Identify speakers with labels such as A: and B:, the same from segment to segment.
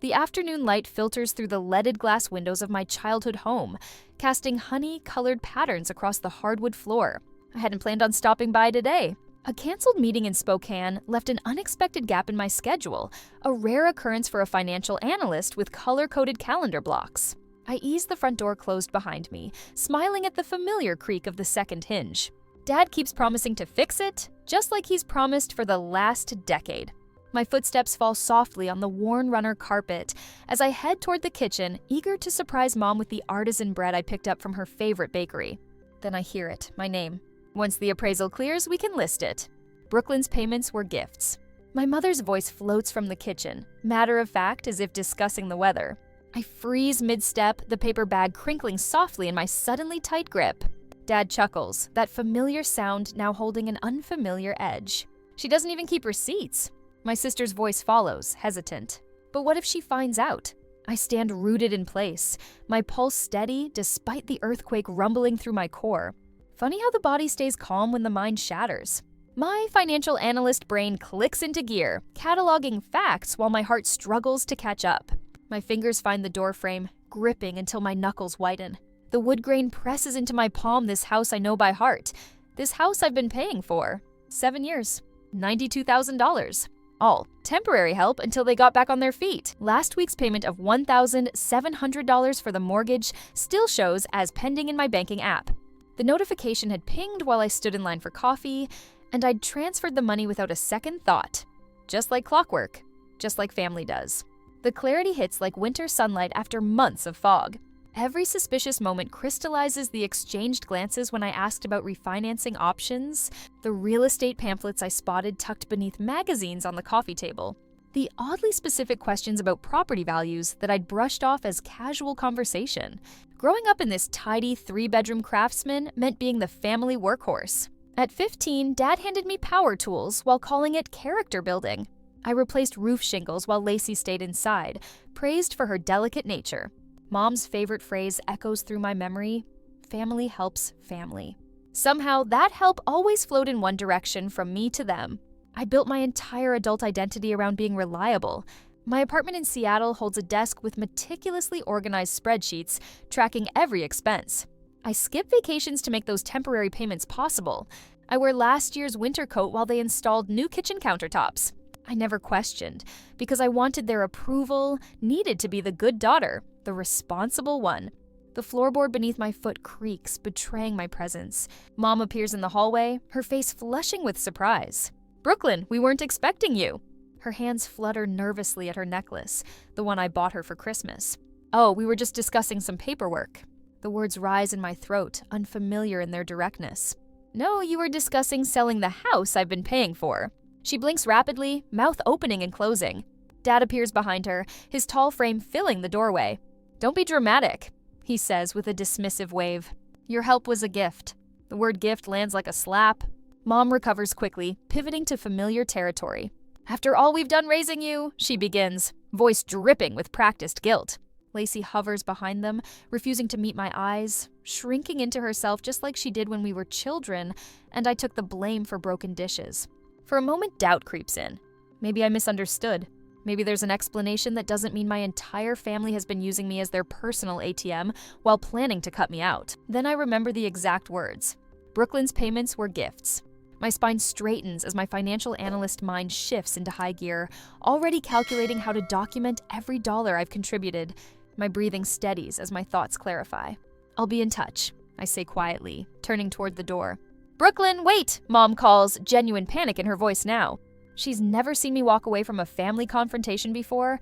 A: The afternoon light filters through the leaded glass windows of my childhood home, casting honey-colored patterns across the hardwood floor. I hadn't planned on stopping by today. A canceled meeting in Spokane left an unexpected gap in my schedule, a rare occurrence for a financial analyst with color-coded calendar blocks. I eased the front door closed behind me, smiling at the familiar creak of the second hinge. Dad keeps promising to fix it, just like he's promised for the last decade. My footsteps fall softly on the worn runner carpet as I head toward the kitchen, eager to surprise Mom with the artisan bread I picked up from her favorite bakery. Then I hear it, my name. Once the appraisal clears, we can list it. Brooklyn's payments were gifts. My mother's voice floats from the kitchen, matter of fact as if discussing the weather. I freeze mid-step, the paper bag crinkling softly in my suddenly tight grip. Dad chuckles, that familiar sound now holding an unfamiliar edge. She doesn't even keep receipts. My sister's voice follows, hesitant. But what if she finds out? I stand rooted in place, my pulse steady despite the earthquake rumbling through my core. Funny how the body stays calm when the mind shatters. My financial analyst brain clicks into gear, cataloging facts while my heart struggles to catch up. My fingers find the doorframe, gripping until my knuckles whiten. The wood grain presses into my palm this house I know by heart. This house I've been paying for. 7 years. $92,000. All temporary help until they got back on their feet. Last week's payment of $1,700 for the mortgage still shows as pending in my banking app. The notification had pinged while I stood in line for coffee, and I'd transferred the money without a second thought. Just like clockwork. Just like family does. The clarity hits like winter sunlight after months of fog. Every suspicious moment crystallizes the exchanged glances when I asked about refinancing options, the real estate pamphlets I spotted tucked beneath magazines on the coffee table, the oddly specific questions about property values that I'd brushed off as casual conversation. Growing up in this tidy 3-bedroom craftsman meant being the family workhorse. At 15, Dad handed me power tools while calling it character building. I replaced roof shingles while Lacey stayed inside, praised for her delicate nature. Mom's favorite phrase echoes through my memory, family helps family. Somehow, that help always flowed in one direction from me to them. I built my entire adult identity around being reliable. My apartment in Seattle holds a desk with meticulously organized spreadsheets tracking every expense. I skip vacations to make those temporary payments possible. I wear last year's winter coat while they installed new kitchen countertops. I never questioned, because I wanted their approval, needed to be the good daughter, the responsible one. The floorboard beneath my foot creaks, betraying my presence. Mom appears in the hallway, her face flushing with surprise. "Brooklyn, we weren't expecting you." Her hands flutter nervously at her necklace, the one I bought her for Christmas. "Oh, we were just discussing some paperwork." The words rise in my throat, unfamiliar in their directness. "No, you were discussing selling the house I've been paying for." She blinks rapidly, mouth opening and closing. Dad appears behind her, his tall frame filling the doorway. "Don't be dramatic," he says with a dismissive wave. "Your help was a gift." The word gift lands like a slap. Mom recovers quickly, pivoting to familiar territory. "After all we've done raising you," she begins, voice dripping with practiced guilt. Lacey hovers behind them, refusing to meet my eyes, shrinking into herself just like she did when we were children, and I took the blame for broken dishes. For a moment, doubt creeps in. Maybe I misunderstood. Maybe there's an explanation that doesn't mean my entire family has been using me as their personal ATM while planning to cut me out. Then I remember the exact words. Brooklyn's payments were gifts. My spine straightens as my financial analyst mind shifts into high gear, already calculating how to document every dollar I've contributed. My breathing steadies as my thoughts clarify. "I'll be in touch," I say quietly, turning toward the door. "Brooklyn, wait!" Mom calls, genuine panic in her voice now. She's never seen me walk away from a family confrontation before,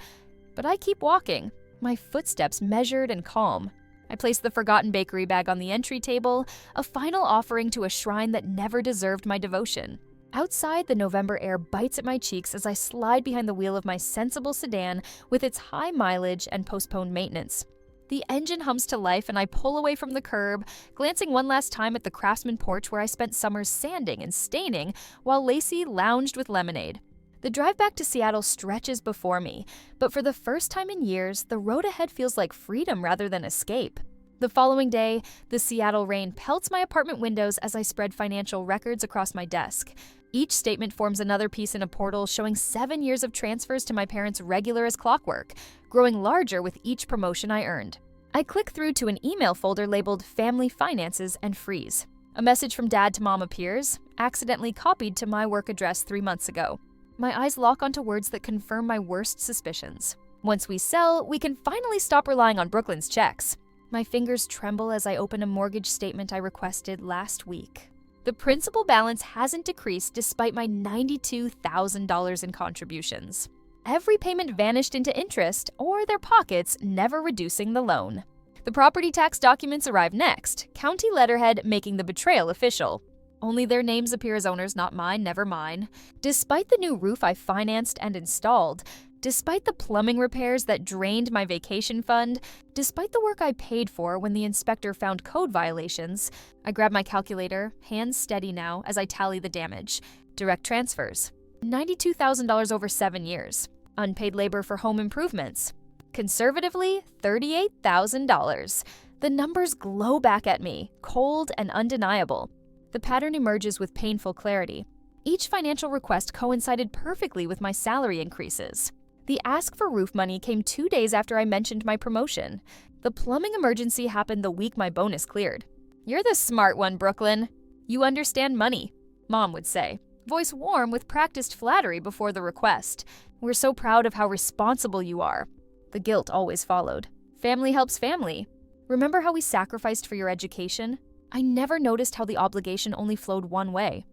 A: but I keep walking, my footsteps measured and calm. I place the forgotten bakery bag on the entry table, a final offering to a shrine that never deserved my devotion. Outside, the November air bites at my cheeks as I slide behind the wheel of my sensible sedan with its high mileage and postponed maintenance. The engine hums to life and I pull away from the curb, glancing one last time at the Craftsman porch where I spent summers sanding and staining while Lacey lounged with lemonade. The drive back to Seattle stretches before me, but for the first time in years, the road ahead feels like freedom rather than escape. The following day, the Seattle rain pelts my apartment windows as I spread financial records across my desk. Each statement forms another piece in a portal showing 7 years of transfers to my parents regular as clockwork, growing larger with each promotion I earned. I click through to an email folder labeled Family Finances and freeze. A message from Dad to Mom appears, accidentally copied to my work address 3 months ago. My eyes lock onto words that confirm my worst suspicions. Once we sell, we can finally stop relying on Brooklyn's checks. My fingers tremble as I open a mortgage statement I requested last week. The principal balance hasn't decreased despite my $92,000 in contributions. Every payment vanished into interest or their pockets, never reducing the loan. The property tax documents arrive next, county letterhead making the betrayal official. Only their names appear as owners, not mine, never mine. Despite the new roof I financed and installed, despite the plumbing repairs that drained my vacation fund, despite the work I paid for when the inspector found code violations, I grab my calculator, hands steady now as I tally the damage. Direct transfers. $92,000 over 7 years. Unpaid labor for home improvements. Conservatively, $38,000. The numbers glow back at me, cold and undeniable. The pattern emerges with painful clarity. Each financial request coincided perfectly with my salary increases. The ask for roof money came 2 days after I mentioned my promotion. The plumbing emergency happened the week my bonus cleared. "You're the smart one, Brooklyn. You understand money," Mom would say, voice warm with practiced flattery before the request. "We're so proud of how responsible you are." The guilt always followed. Family helps family. Remember how we sacrificed for your education? I never noticed how the obligation only flowed one way.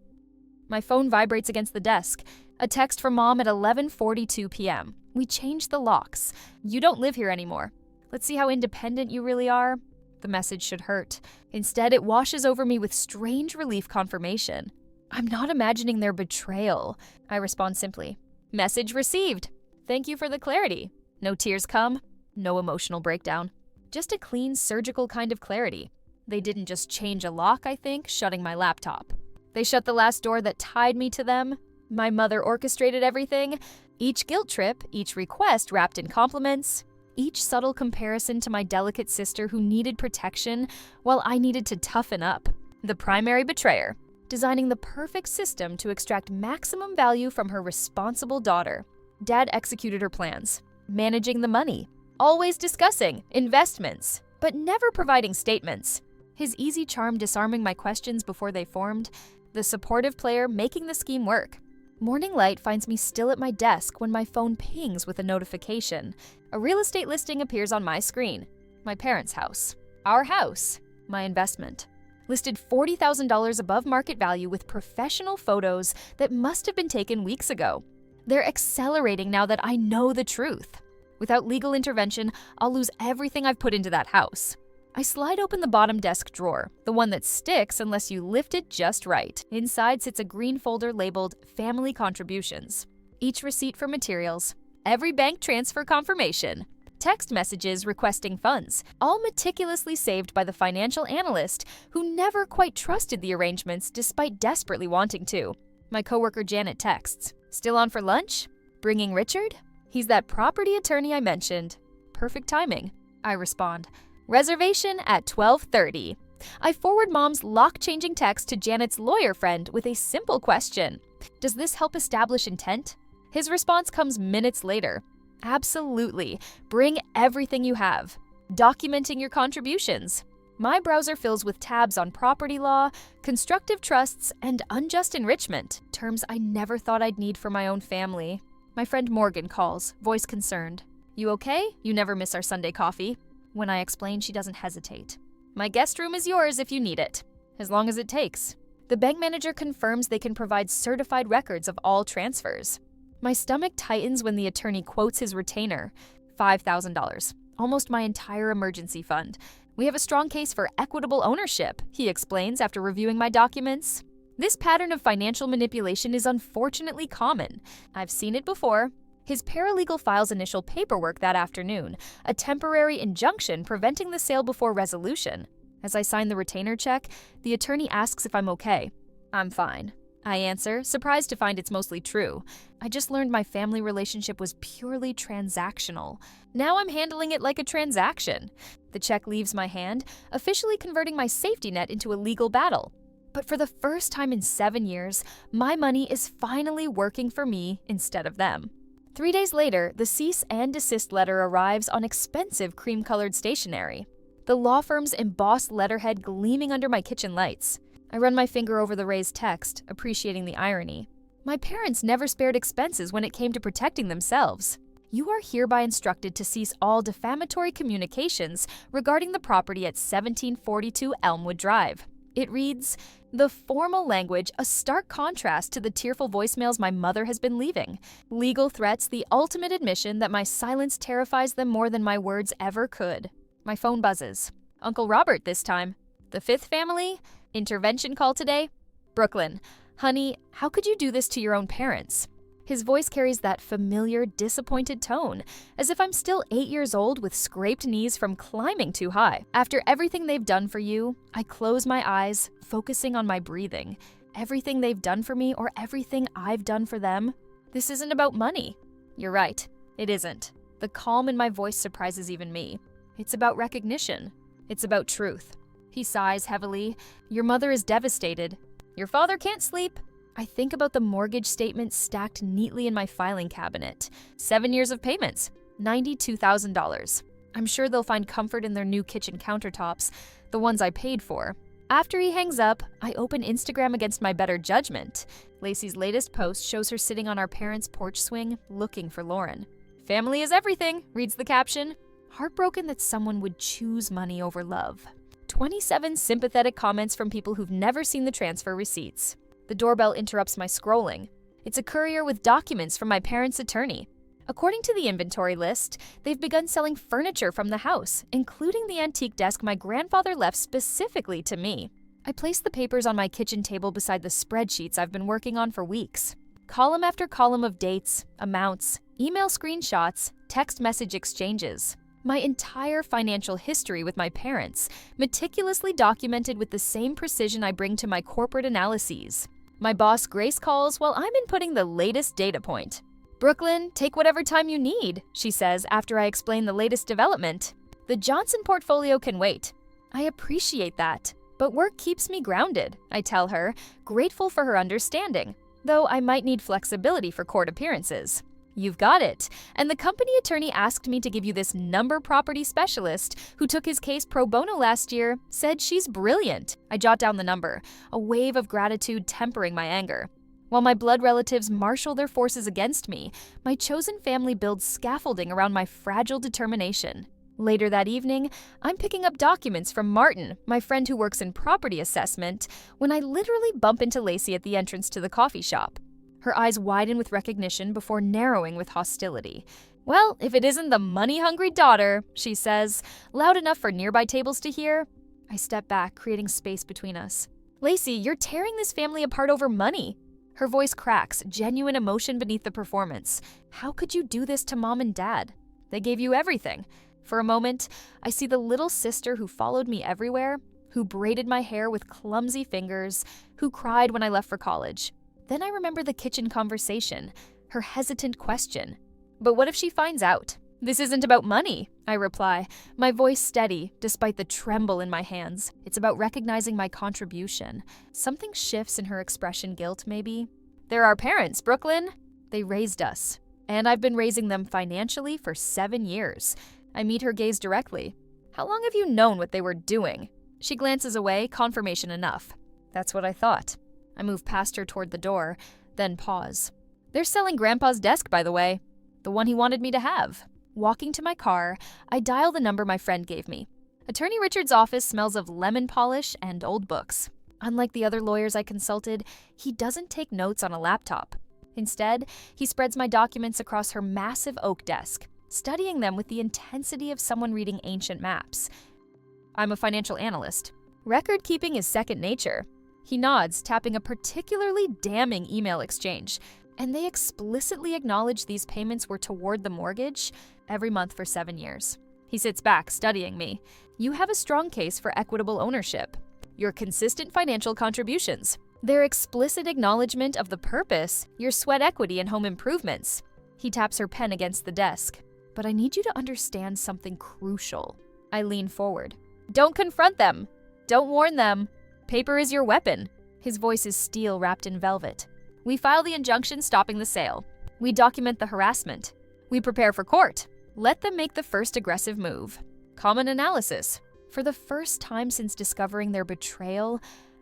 A: My phone vibrates against the desk. A text from Mom at 11:42 p.m. "We changed the locks. You don't live here anymore. Let's see how independent you really are." The message should hurt. Instead, it washes over me with strange relief confirmation. I'm not imagining their betrayal. I respond simply. "Message received. Thank you for the clarity." No tears come, no emotional breakdown. Just a clean, surgical kind of clarity. They didn't just change a lock, I think, shutting my laptop. They shut the last door that tied me to them. My mother orchestrated everything. Each guilt trip, each request wrapped in compliments, each subtle comparison to my delicate sister who needed protection while I needed to toughen up. The primary betrayer, designing the perfect system to extract maximum value from her responsible daughter. Dad executed her plans, managing the money, always discussing investments, but never providing statements. His easy charm disarming my questions before they formed, the supportive player making the scheme work. Morning light finds me still at my desk when my phone pings with a notification. A real estate listing appears on my screen. My parents' house. Our house. My investment. Listed $40,000 above market value with professional photos that must have been taken weeks ago. They're accelerating now that I know the truth. Without legal intervention, I'll lose everything I've put into that house. I slide open the bottom desk drawer, the one that sticks unless you lift it just right. Inside sits a green folder labeled Family Contributions. Each receipt for materials, every bank transfer confirmation, text messages requesting funds, all meticulously saved by the financial analyst who never quite trusted the arrangements despite desperately wanting to. My coworker Janet texts, "Still on for lunch? Bringing Richard? He's that property attorney I mentioned." Perfect timing. I respond, "Reservation at 12:30. I forward Mom's lock-changing text to Janet's lawyer friend with a simple question. Does this help establish intent? His response comes minutes later. Absolutely. Bring everything you have. Documenting your contributions. My browser fills with tabs on property law, constructive trusts, and unjust enrichment, terms I never thought I'd need for my own family. My friend Morgan calls, voice concerned. "You okay? You never miss our Sunday coffee." When I explain, she doesn't hesitate. "My guest room is yours if you need it, as long as it takes." The bank manager confirms they can provide certified records of all transfers. My stomach tightens when the attorney quotes his retainer, $5,000, almost my entire emergency fund. "We have a strong case for equitable ownership," he explains after reviewing my documents. This pattern of financial manipulation is unfortunately common. I've seen it before. His paralegal files initial paperwork that afternoon, a temporary injunction preventing the sale before resolution. As I sign the retainer check, the attorney asks if I'm okay. "I'm fine," I answer, surprised to find it's mostly true. I just learned my family relationship was purely transactional. Now I'm handling it like a transaction. The check leaves my hand, officially converting my safety net into a legal battle. But for the first time in 7 years, my money is finally working for me instead of them. 3 days later, the cease and desist letter arrives on expensive cream-colored stationery. The law firm's embossed letterhead gleaming under my kitchen lights. I run my finger over the raised text, appreciating the irony. My parents never spared expenses when it came to protecting themselves. You are hereby instructed to cease all defamatory communications regarding the property at 1742 Elmwood Drive. It reads, the formal language a stark contrast to the tearful voicemails my mother has been leaving. Legal threats the ultimate admission that my silence terrifies them more than my words ever could. My phone buzzes. Uncle Robert this time. The fifth family? Intervention call today? Brooklyn. Honey, how could you do this to your own parents? His voice carries that familiar, disappointed tone, as if I'm still 8 years old with scraped knees from climbing too high. After everything they've done for you, I close my eyes, focusing on my breathing. Everything they've done for me or everything I've done for them? This isn't about money. You're right, it isn't. The calm in my voice surprises even me. It's about recognition. It's about truth. He sighs heavily. Your mother is devastated. Your father can't sleep. I think about the mortgage statement stacked neatly in my filing cabinet. 7 years of payments, $92,000. I'm sure they'll find comfort in their new kitchen countertops, the ones I paid for. After he hangs up, I open Instagram against my better judgment. Lacey's latest post shows her sitting on our parents' porch swing, looking for Lauren. Family is everything, reads the caption. Heartbroken that someone would choose money over love. 27 sympathetic comments from people who've never seen the transfer receipts. The doorbell interrupts my scrolling. It's a courier with documents from my parents' attorney. According to the inventory list, they've begun selling furniture from the house, including the antique desk my grandfather left specifically to me. I place the papers on my kitchen table beside the spreadsheets I've been working on for weeks. Column after column of dates, amounts, email screenshots, text message exchanges. My entire financial history with my parents, meticulously documented with the same precision I bring to my corporate analyses. My boss Grace calls while I'm inputting the latest data point. Brooklyn, take whatever time you need, she says after I explain the latest development. The Johnson portfolio can wait. I appreciate that, but work keeps me grounded, I tell her, grateful for her understanding, though I might need flexibility for court appearances. You've got it. And the company attorney asked me to give you this number property specialist who took his case pro bono last year, said she's brilliant. I jot down the number, a wave of gratitude tempering my anger. While my blood relatives marshal their forces against me, my chosen family builds scaffolding around my fragile determination. Later that evening, I'm picking up documents from Martin, my friend who works in property assessment, when I literally bump into Lacey at the entrance to the coffee shop. Her eyes widen with recognition before narrowing with hostility. Well, if it isn't the money-hungry daughter, she says, loud enough for nearby tables to hear. I step back, creating space between us. Lacey, you're tearing this family apart over money. Her voice cracks, genuine emotion beneath the performance. How could you do this to Mom and Dad? They gave you everything. For a moment, I see the little sister who followed me everywhere, who braided my hair with clumsy fingers, who cried when I left for college. Then I remember the kitchen conversation, her hesitant question. But what if she finds out? This isn't about money, I reply, my voice steady despite the tremble in my hands. It's about recognizing my contribution. Something shifts in her expression, guilt maybe. They're our parents, Brooklyn. They raised us. And I've been raising them financially for 7 years. I meet her gaze directly. How long have you known what they were doing? She glances away, confirmation enough. That's what I thought. I move past her toward the door, then pause. They're selling Grandpa's desk, by the way. The one he wanted me to have. Walking to my car, I dial the number my friend gave me. Attorney Richard's office smells of lemon polish and old books. Unlike the other lawyers I consulted, he doesn't take notes on a laptop. Instead, he spreads my documents across her massive oak desk, studying them with the intensity of someone reading ancient maps. I'm a financial analyst. Record keeping is second nature. He nods, tapping a particularly damning email exchange, and they explicitly acknowledge these payments were toward the mortgage every month for 7 years. He sits back, studying me. You have a strong case for equitable ownership. Your consistent financial contributions. Their explicit acknowledgement of the purpose, your sweat equity and home improvements. He taps her pen against the desk. But I need you to understand something crucial. I lean forward. Don't confront them. Don't warn them. Paper is your weapon. His voice is steel wrapped in velvet. We file the injunction stopping the sale. We document the harassment. We prepare for court. Let them make the first aggressive move. Common analysis. For the first time since discovering their betrayal,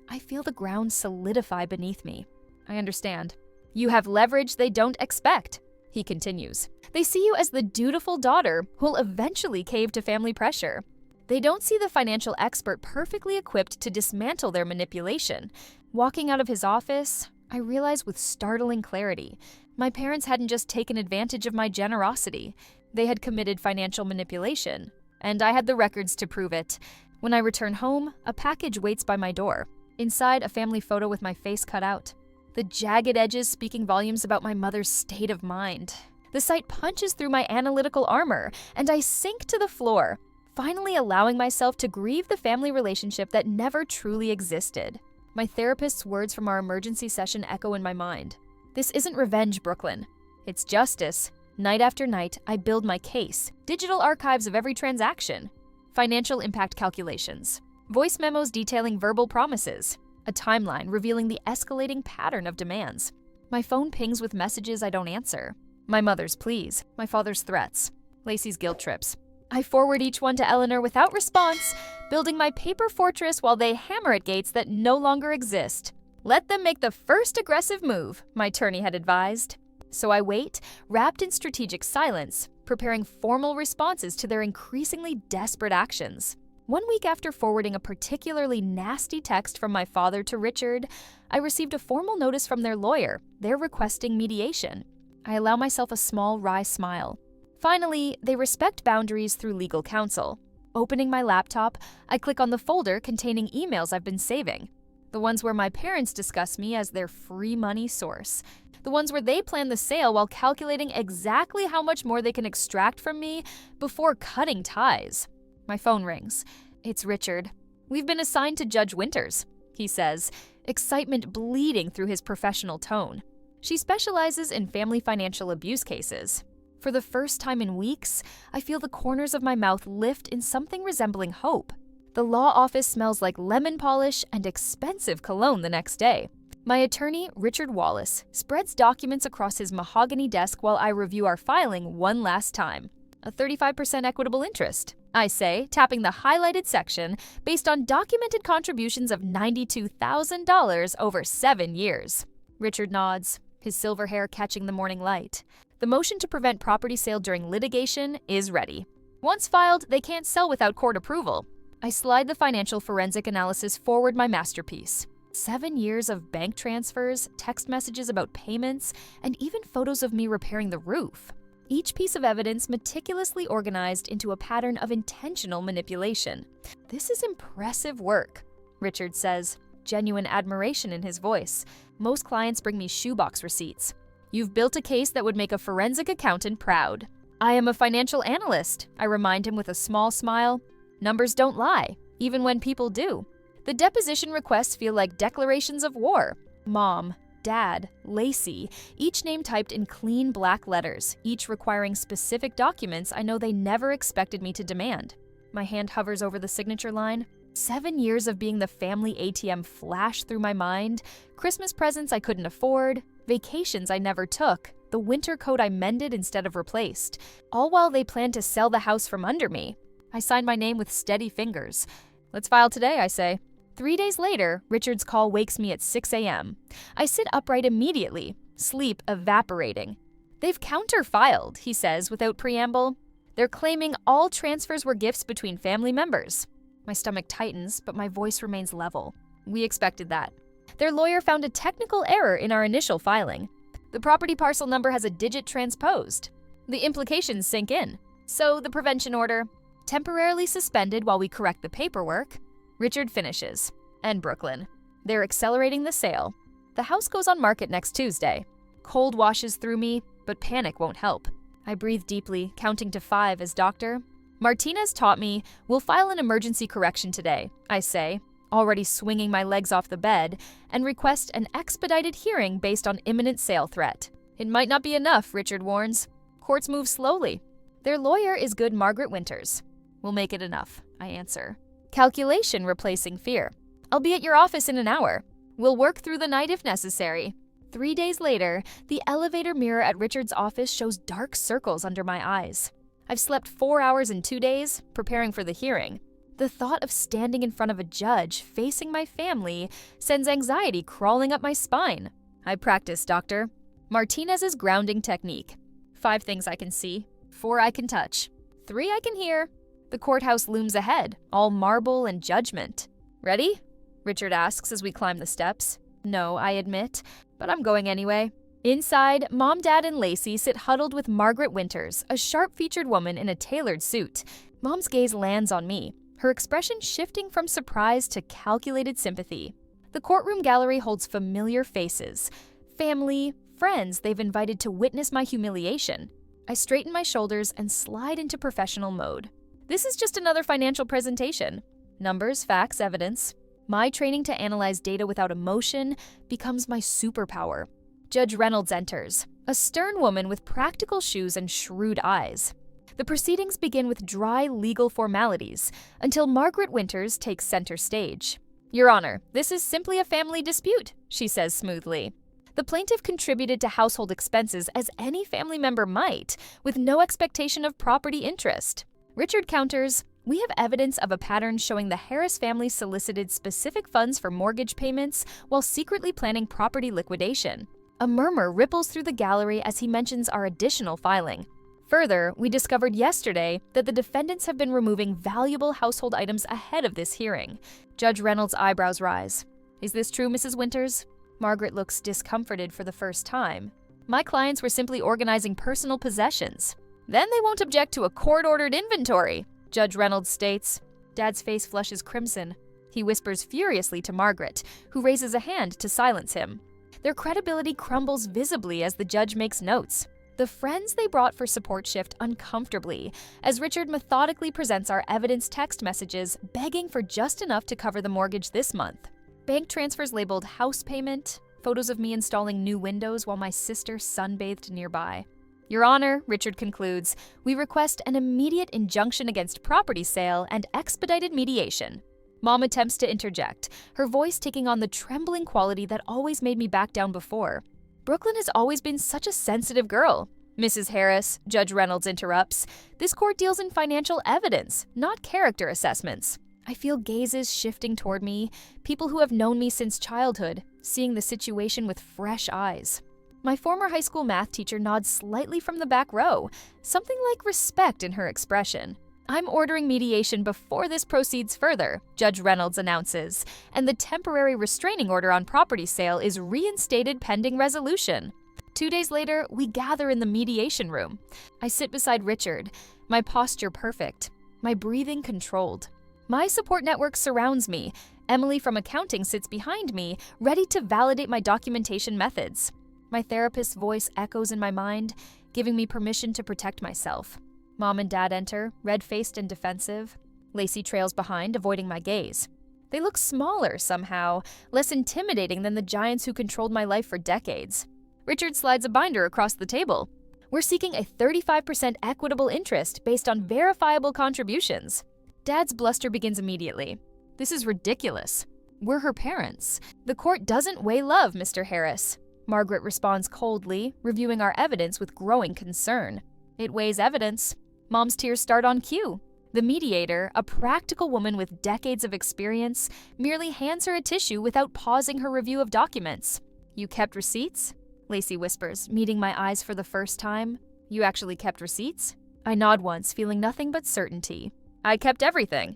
A: I feel the ground solidify beneath me. I understand. You have leverage they don't expect, he continues. They see you as the dutiful daughter who'll eventually cave to family pressure. They don't see the financial expert perfectly equipped to dismantle their manipulation. Walking out of his office, I realize with startling clarity, my parents hadn't just taken advantage of my generosity. They had committed financial manipulation, and I had the records to prove it. When I return home, a package waits by my door. Inside, a family photo with my face cut out. The jagged edges speaking volumes about my mother's state of mind. The sight punches through my analytical armor, and I sink to the floor, finally allowing myself to grieve the family relationship that never truly existed. My therapist's words from our emergency session echo in my mind. This isn't revenge, Brooklyn. It's justice. Night after night, I build my case, digital archives of every transaction, financial impact calculations, voice memos detailing verbal promises, a timeline revealing the escalating pattern of demands. My phone pings with messages I don't answer. My mother's pleas, my father's threats, Lacey's guilt trips. I forward each one to Eleanor without response, building my paper fortress while they hammer at gates that no longer exist. Let them make the first aggressive move, my attorney had advised. So I wait, wrapped in strategic silence, preparing formal responses to their increasingly desperate actions. 1 week after forwarding a particularly nasty text from my father to Richard, I received a formal notice from their lawyer. They're requesting mediation. I allow myself a small, wry smile. Finally, they respect boundaries through legal counsel. Opening my laptop, I click on the folder containing emails I've been saving. The ones where my parents discuss me as their free money source. The ones where they plan the sale while calculating exactly how much more they can extract from me before cutting ties. My phone rings. It's Richard. We've been assigned to Judge Winters, he says, excitement bleeding through his professional tone. She specializes in family financial abuse cases. For the first time in weeks, I feel the corners of my mouth lift in something resembling hope. The law office smells like lemon polish and expensive cologne the next day. My attorney, Richard Wallace, spreads documents across his mahogany desk while I review our filing one last time. A 35% equitable interest, I say, tapping the highlighted section based on documented contributions of $92,000 over 7 years. Richard nods, his silver hair catching the morning light. The motion to prevent property sale during litigation is ready. Once filed, they can't sell without court approval. I slide the financial forensic analysis forward my masterpiece. 7 years of bank transfers, text messages about payments, and even photos of me repairing the roof. Each piece of evidence meticulously organized into a pattern of intentional manipulation. This is impressive work, Richard says, genuine admiration in his voice. Most clients bring me shoebox receipts. You've built a case that would make a forensic accountant proud. I am a financial analyst, I remind him with a small smile. Numbers don't lie, even when people do. The deposition requests feel like declarations of war. Mom, Dad, Lacey, each name typed in clean black letters, each requiring specific documents I know they never expected me to demand. My hand hovers over the signature line. 7 years of being the family ATM flash through my mind, Christmas presents I couldn't afford, vacations I never took, the winter coat I mended instead of replaced, all while they planned to sell the house from under me. I sign my name with steady fingers. Let's file today, I say. 3 days later, Richard's call wakes me at 6 a.m. I sit upright immediately, sleep evaporating. They've counter-filed, he says without preamble. They're claiming all transfers were gifts between family members. My stomach tightens, but my voice remains level. We expected that. Their lawyer found a technical error in our initial filing. The property parcel number has a digit transposed. The implications sink in. So the prevention order, temporarily suspended while we correct the paperwork. Richard finishes. And Brooklyn. They're accelerating the sale. The house goes on market next Tuesday. Cold washes through me, but panic won't help. I breathe deeply, counting to 5 as doctor. Martinez taught me, we'll file an emergency correction today, I say, already swinging my legs off the bed, and request an expedited hearing based on imminent sale threat. It might not be enough, Richard warns. Courts move slowly. Their lawyer is good Margaret Winters. We'll make it enough, I answer. Calculation replacing fear. I'll be at your office in an hour. We'll work through the night if necessary. 3 days later, the elevator mirror at Richard's office shows dark circles under my eyes. I've slept 4 hours in 2 days, preparing for the hearing. The thought of standing in front of a judge facing my family sends anxiety crawling up my spine. I practice, doctor. Martinez's grounding technique. 5 things I can see, 4 I can touch, 3 I can hear. The courthouse looms ahead, all marble and judgment. Ready? Richard asks as we climb the steps. No, I admit, but I'm going anyway. Inside, Mom, Dad, and Lacey sit huddled with Margaret Winters, a sharp-featured woman in a tailored suit. Mom's gaze lands on me, her expression shifting from surprise to calculated sympathy. The courtroom gallery holds familiar faces. Family, friends they've invited to witness my humiliation. I straighten my shoulders and slide into professional mode. This is just another financial presentation. Numbers, facts, evidence. My training to analyze data without emotion becomes my superpower. Judge Reynolds enters, a stern woman with practical shoes and shrewd eyes. The proceedings begin with dry legal formalities until Margaret Winters takes center stage. Your Honor, this is simply a family dispute, she says smoothly. The plaintiff contributed to household expenses as any family member might, with no expectation of property interest. Richard counters, we have evidence of a pattern showing the Harris family solicited specific funds for mortgage payments while secretly planning property liquidation. A murmur ripples through the gallery as he mentions our additional filing. Further, we discovered yesterday that the defendants have been removing valuable household items ahead of this hearing. Judge Reynolds' eyebrows rise. Is this true, Mrs. Winters? Margaret looks discomforted for the first time. My clients were simply organizing personal possessions. Then they won't object to a court-ordered inventory, Judge Reynolds states. Dad's face flushes crimson. He whispers furiously to Margaret, who raises a hand to silence him. Their credibility crumbles visibly as the judge makes notes. The friends they brought for support shift uncomfortably as Richard methodically presents our evidence text messages begging for just enough to cover the mortgage this month. Bank transfers labeled house payment, photos of me installing new windows while my sister sunbathed nearby. Your Honor, Richard concludes, we request an immediate injunction against property sale and expedited mediation. Mom attempts to interject, her voice taking on the trembling quality that always made me back down before. Brooklyn has always been such a sensitive girl. Mrs. Harris, Judge Reynolds interrupts, this court deals in financial evidence, not character assessments. I feel gazes shifting toward me, people who have known me since childhood, seeing the situation with fresh eyes. My former high school math teacher nods slightly from the back row, something like respect in her expression. I'm ordering mediation before this proceeds further, Judge Reynolds announces, and the temporary restraining order on property sale is reinstated pending resolution. 2 days later, we gather in the mediation room. I sit beside Richard, my posture perfect, my breathing controlled. My support network surrounds me. Emily from accounting sits behind me, ready to validate my documentation methods. My therapist's voice echoes in my mind, giving me permission to protect myself. Mom and Dad enter, red-faced and defensive. Lacey trails behind, avoiding my gaze. They look smaller somehow, less intimidating than the giants who controlled my life for decades. Richard slides a binder across the table. We're seeking a 35% equitable interest based on verifiable contributions. Dad's bluster begins immediately. This is ridiculous. We're her parents. The court doesn't weigh love, Mr. Harris. Margaret responds coldly, reviewing our evidence with growing concern. It weighs evidence. Mom's tears start on cue. The mediator, a practical woman with decades of experience, merely hands her a tissue without pausing her review of documents. You kept receipts? Lacey whispers, meeting my eyes for the first time. You actually kept receipts? I nod once, feeling nothing but certainty. I kept everything.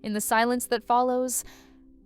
A: In the silence that follows,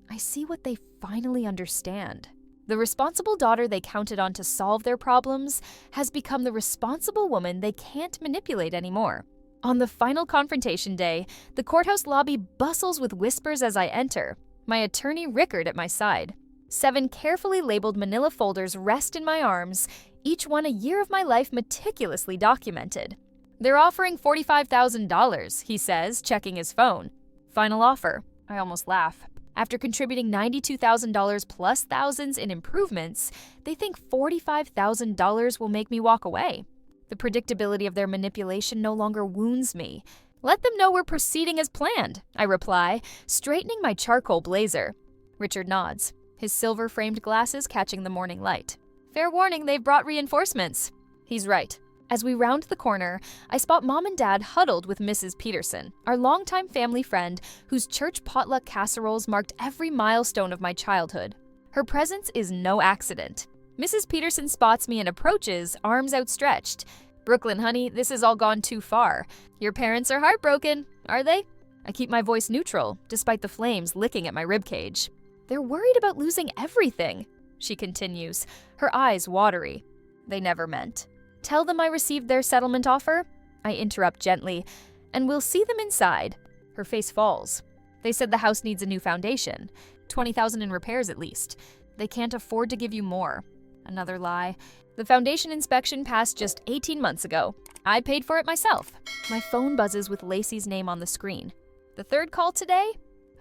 A: I see what they finally understand. The responsible daughter they counted on to solve their problems has become the responsible woman they can't manipulate anymore. On the final confrontation day, the courthouse lobby bustles with whispers as I enter, my attorney Rickard at my side. 7 carefully labeled manila folders rest in my arms, each one a year of my life meticulously documented. They're offering $45,000, he says, checking his phone. Final offer. I almost laugh. After contributing $92,000 plus thousands in improvements, they think $45,000 will make me walk away. The predictability of their manipulation no longer wounds me. Let them know we're proceeding as planned, I reply, straightening my charcoal blazer. Richard nods, his silver-framed glasses catching the morning light. Fair warning, they've brought reinforcements. He's right. As we round the corner, I spot Mom and Dad huddled with Mrs. Peterson, our longtime family friend whose church potluck casseroles marked every milestone of my childhood. Her presence is no accident. Mrs. Peterson spots me and approaches, arms outstretched. Brooklyn, honey, this has all gone too far. Your parents are heartbroken, are they? I keep my voice neutral, despite the flames licking at my ribcage. They're worried about losing everything, she continues, her eyes watery. They never meant. Tell them I received their settlement offer? I interrupt gently, and we'll see them inside. Her face falls. They said the house needs a new foundation. $20,000 in repairs at least. They can't afford to give you more. Another lie. The foundation inspection passed just 18 months ago. I paid for it myself. My phone buzzes with Lacey's name on the screen. The third call today?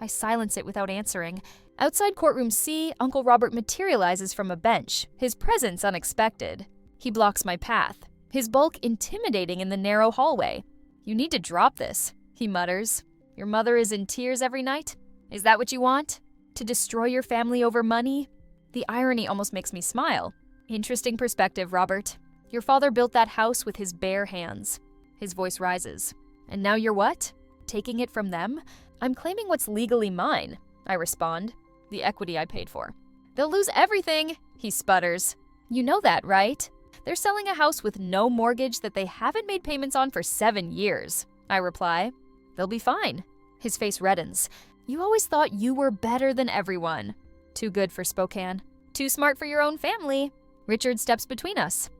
A: I silence it without answering. Outside courtroom C, Uncle Robert materializes from a bench, his presence unexpected. He blocks my path, his bulk intimidating in the narrow hallway. You need to drop this, he mutters. Your mother is in tears every night? Is that what you want? To destroy your family over money? The irony almost makes me smile. Interesting perspective, Robert. Your father built that house with his bare hands. His voice rises. And now you're what? Taking it from them? I'm claiming what's legally mine, I respond. The equity I paid for. They'll lose everything, he sputters. You know that, right? They're selling a house with no mortgage that they haven't made payments on for 7 years, I reply. They'll be fine. His face reddens. You always thought you were better than everyone. Too good for Spokane. Too smart for your own family. Richard steps between us.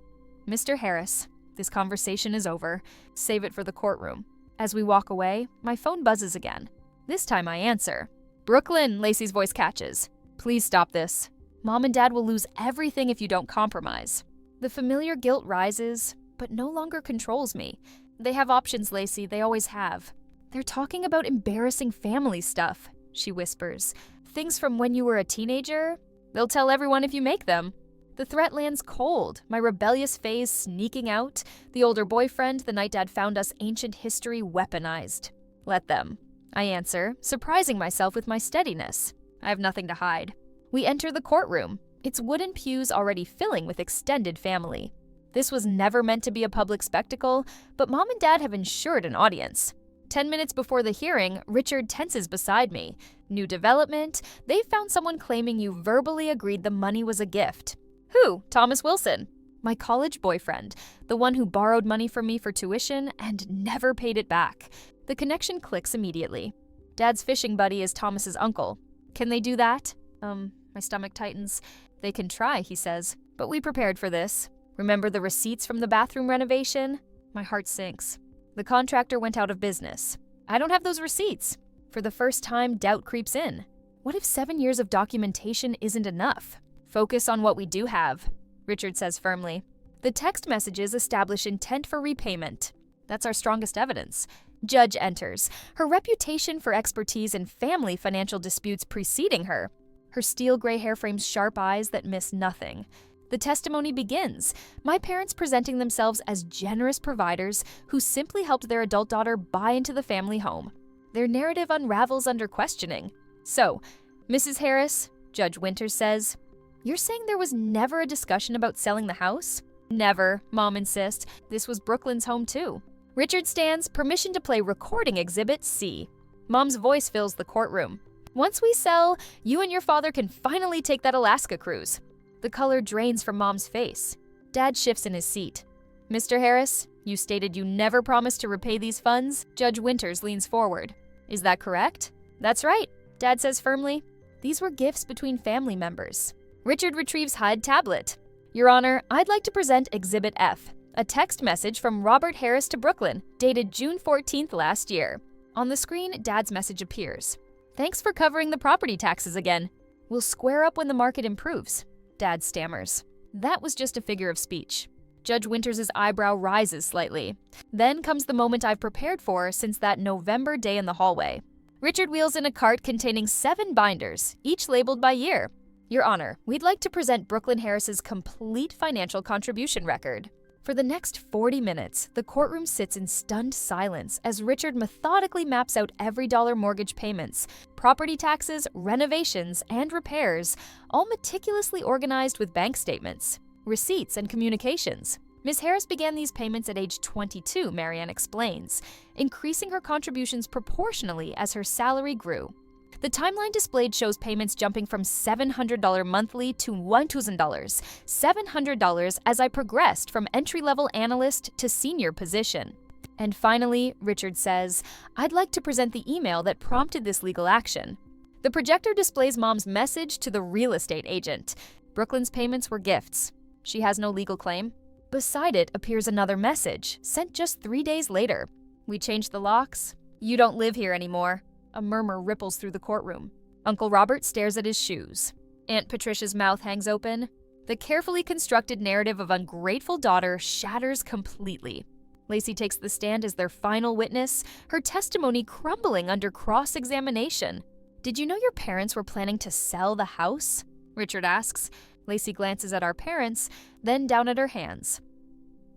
A: Mr. Harris, this conversation is over. Save it for the courtroom. As we walk away, my phone buzzes again. This time I answer. Brooklyn, Lacey's voice catches. Please stop this. Mom and Dad will lose everything if you don't compromise. The familiar guilt rises, but no longer controls me. They have options, Lacey, they always have. They're talking about embarrassing family stuff, she whispers. Things from when you were a teenager? They'll tell everyone if you make them. The threat lands cold, my rebellious phase sneaking out, the older boyfriend the night Dad found us ancient history weaponized. Let them. I answer, surprising myself with my steadiness. I have nothing to hide. We enter the courtroom, its wooden pews already filling with extended family. This was never meant to be a public spectacle, but Mom and Dad have ensured an audience. 10 minutes before the hearing, Richard tenses beside me. New development, they found someone claiming you verbally agreed the money was a gift. Who? Thomas Wilson. My college boyfriend, the one who borrowed money from me for tuition and never paid it back. The connection clicks immediately. Dad's fishing buddy is Thomas's uncle. Can they do that? My stomach tightens. They can try, he says, but we prepared for this. Remember the receipts from the bathroom renovation? My heart sinks. The contractor went out of business. I don't have those receipts. For the first time, doubt creeps in. What if 7 years of documentation isn't enough? Focus on what we do have, Richard says firmly. The text messages establish intent for repayment. That's our strongest evidence. Judge enters, her reputation for expertise in family financial disputes preceding her. Her steel gray hair frames sharp eyes that miss nothing. The testimony begins, my parents presenting themselves as generous providers who simply helped their adult daughter buy into the family home. Their narrative unravels under questioning. So, Mrs. Harris, Judge Winters says, you're saying there was never a discussion about selling the house? Never, Mom insists. This was Brooklyn's home too. Richard stands, permission to play recording exhibit C. Mom's voice fills the courtroom. Once we sell, you and your father can finally take that Alaska cruise. The color drains from Mom's face. Dad shifts in his seat. Mr. Harris, you stated you never promised to repay these funds? Judge Winters leans forward. Is that correct? That's right, Dad says firmly. These were gifts between family members. Richard retrieves HUD tablet. Your Honor, I'd like to present Exhibit F, a text message from Robert Harris to Brooklyn, dated June 14th last year. On the screen, Dad's message appears. Thanks for covering the property taxes again. We'll square up when the market improves. Dad stammers. That was just a figure of speech. Judge Winters' eyebrow rises slightly. Then comes the moment I've prepared for since that November day in the hallway. Richard wheels in a cart containing 7 binders, each labeled by year. Your Honor, we'd like to present Brooklyn Harris's complete financial contribution record. For For the next 40 minutes, the courtroom sits in stunned silence as Richard methodically maps out every dollar mortgage payments, property taxes, renovations, and repairs, all meticulously organized with bank statements, receipts, and communications. Ms. Harris began these payments at age 22, Marianne explains, increasing her contributions proportionally as her salary grew. The timeline displayed shows payments jumping from $700 monthly to $1,000, $700 as I progressed from entry-level analyst to senior position. And finally, Richard says, "I'd like to present the email that prompted this legal action." The projector displays Mom's message to the real estate agent. Brooklyn's payments were gifts. She has no legal claim. Beside it appears another message, sent just 3 days later. "We changed the locks. You don't live here anymore." A murmur ripples through the courtroom. Uncle Robert stares at his shoes. Aunt Patricia's mouth hangs open. The carefully constructed narrative of ungrateful daughter shatters completely. Lacey takes the stand as their final witness, her testimony crumbling under cross-examination. "Did you know your parents were planning to sell the house?" Richard asks. Lacey glances at our parents, then down at her hands.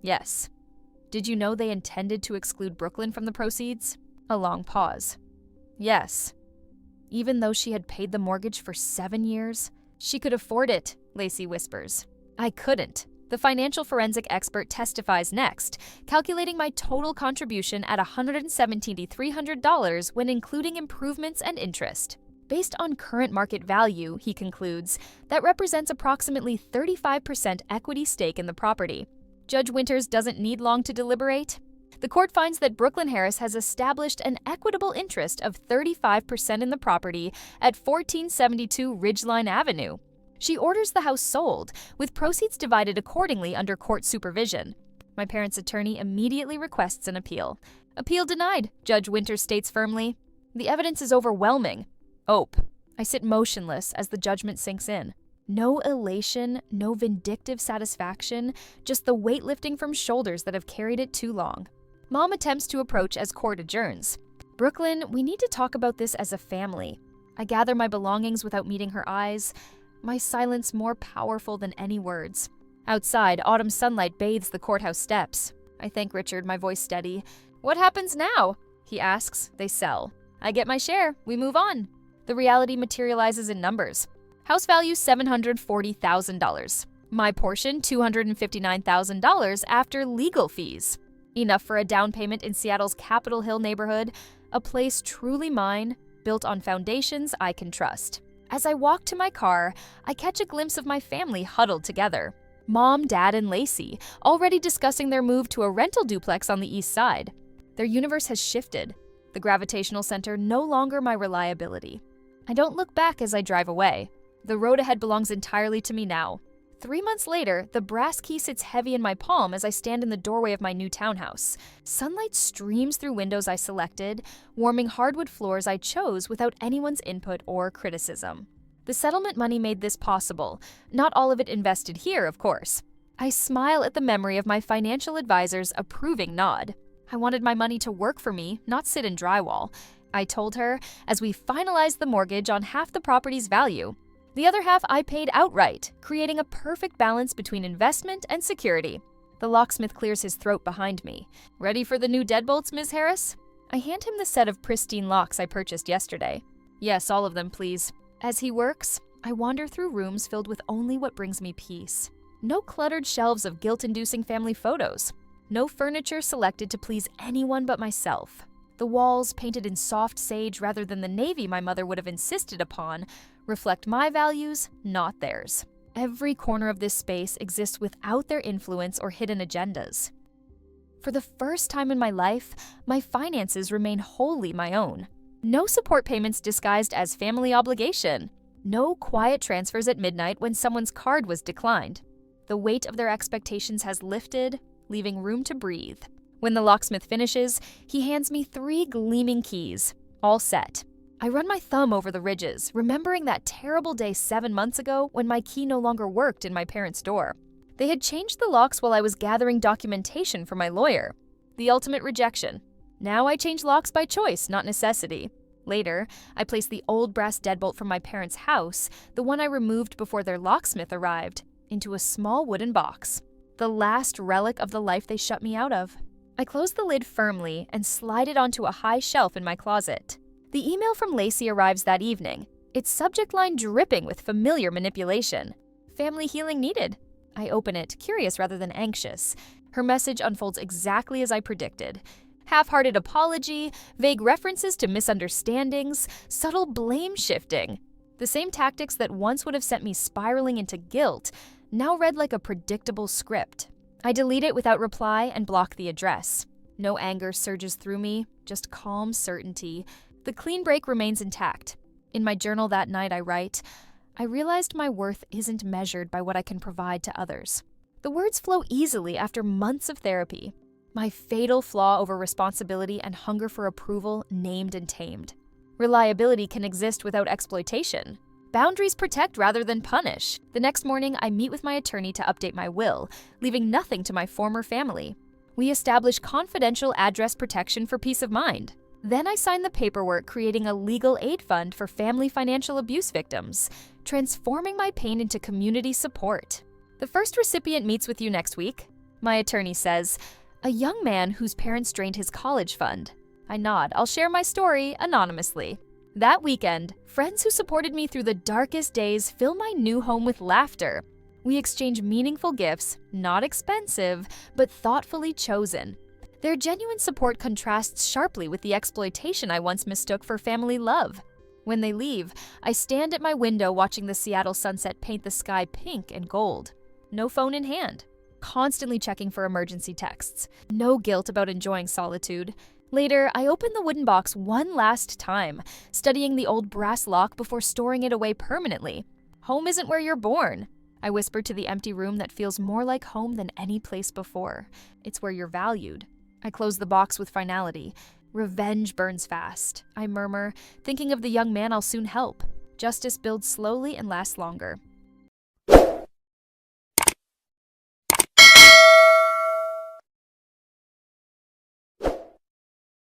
A: "Yes." "Did you know they intended to exclude Brooklyn from the proceeds?" A long pause. "Yes." Even though she had paid the mortgage for 7 years, she could afford it, Lacey whispers. "I couldn't." The financial forensic expert testifies next, calculating my total contribution at $173,300 when including improvements and interest. Based on current market value, he concludes, that represents approximately 35% equity stake in the property. Judge Winters doesn't need long to deliberate. The court finds that Brooklyn Harris has established an equitable interest of 35% in the property at 1472 Ridgeline Avenue. She orders the house sold, with proceeds divided accordingly under court supervision. My parents' attorney immediately requests an appeal. "Appeal denied," Judge Winters states firmly. "The evidence is overwhelming." Ope. I sit motionless as the judgment sinks in. No elation, no vindictive satisfaction, just the weight lifting from shoulders that have carried it too long. Mom attempts to approach as court adjourns. "Brooklyn, we need to talk about this as a family." I gather my belongings without meeting her eyes, my silence more powerful than any words. Outside, autumn sunlight bathes the courthouse steps. I thank Richard, my voice steady. "What happens now?" He asks. They sell. I get my share. We move on. The reality materializes in numbers. House value $740,000. My portion $259,000 after legal fees. Enough for a down payment in Seattle's Capitol Hill neighborhood, a place truly mine, built on foundations I can trust. As I walk to my car, I catch a glimpse of my family huddled together. Mom, Dad, and Lacey, already discussing their move to a rental duplex on the east side. Their universe has shifted. The gravitational center no longer my reliability. I don't look back as I drive away. The road ahead belongs entirely to me now. 3 months later, the brass key sits heavy in my palm as I stand in the doorway of my new townhouse. Sunlight streams through windows I selected, warming hardwood floors I chose without anyone's input or criticism. The settlement money made this possible, not all of it invested here, of course. I smile at the memory of my financial advisor's approving nod. I wanted my money to work for me, not sit in drywall. I told her, as we finalized the mortgage on half the property's value. The other half I paid outright, creating a perfect balance between investment and security. The locksmith clears his throat behind me. "Ready for the new deadbolts, Ms. Harris?" I hand him the set of pristine locks I purchased yesterday. "Yes, all of them, please." As he works, I wander through rooms filled with only what brings me peace. No cluttered shelves of guilt-inducing family photos. No furniture selected to please anyone but myself. The walls, painted in soft sage rather than the navy my mother would have insisted upon, reflect my values, not theirs. Every corner of this space exists without their influence or hidden agendas. For the first time in my life, my finances remain wholly my own. No support payments disguised as family obligation. No quiet transfers at midnight when someone's card was declined. The weight of their expectations has lifted, leaving room to breathe. When the locksmith finishes, he hands me 3 gleaming keys, all set. I run my thumb over the ridges, remembering that terrible day 7 months ago when my key no longer worked in my parents' door. They had changed the locks while I was gathering documentation for my lawyer. The ultimate rejection. Now I change locks by choice, not necessity. Later, I place the old brass deadbolt from my parents' house, the one I removed before their locksmith arrived, into a small wooden box. the last relic of the life they shut me out of. I close the lid firmly and slide it onto a high shelf in my closet. The email from Lacey arrives that evening, its subject line dripping with familiar manipulation. Family healing needed. I open it, curious rather than anxious. Her message unfolds exactly as I predicted. Half-hearted apology, vague references to misunderstandings, subtle blame shifting. The same tactics that once would have sent me spiraling into guilt now read like a predictable script. I delete it without reply and block the address. No anger surges through me, just calm certainty. The clean break remains intact. In my journal that night I write, I realized my worth isn't measured by what I can provide to others. The words flow easily after months of therapy. My fatal flaw over responsibility and hunger for approval named and tamed. Reliability can exist without exploitation. Boundaries protect rather than punish. The next morning, I meet with my attorney to update my will, leaving nothing to my former family. We establish confidential address protection for peace of mind. Then I sign the paperwork creating a legal aid fund for family financial abuse victims, transforming my pain into community support. The first recipient meets with you next week, my attorney says, a young man whose parents drained his college fund. I nod. I'll share my story anonymously. That weekend, friends who supported me through the darkest days fill my new home with laughter. We exchange meaningful gifts, not expensive, but thoughtfully chosen. Their genuine support contrasts sharply with the exploitation I once mistook for family love. When they leave, I stand at my window watching the Seattle sunset paint the sky pink and gold. No phone in hand. Constantly checking for emergency texts. No guilt about enjoying solitude. Later, I open the wooden box one last time, studying the old brass lock before storing it away permanently. Home isn't where you're born. I whisper to the empty room that feels more like home than any place before. It's where you're valued. I close the box with finality. Revenge burns fast, I murmur, thinking of the young man I'll soon help. Justice builds slowly and lasts longer.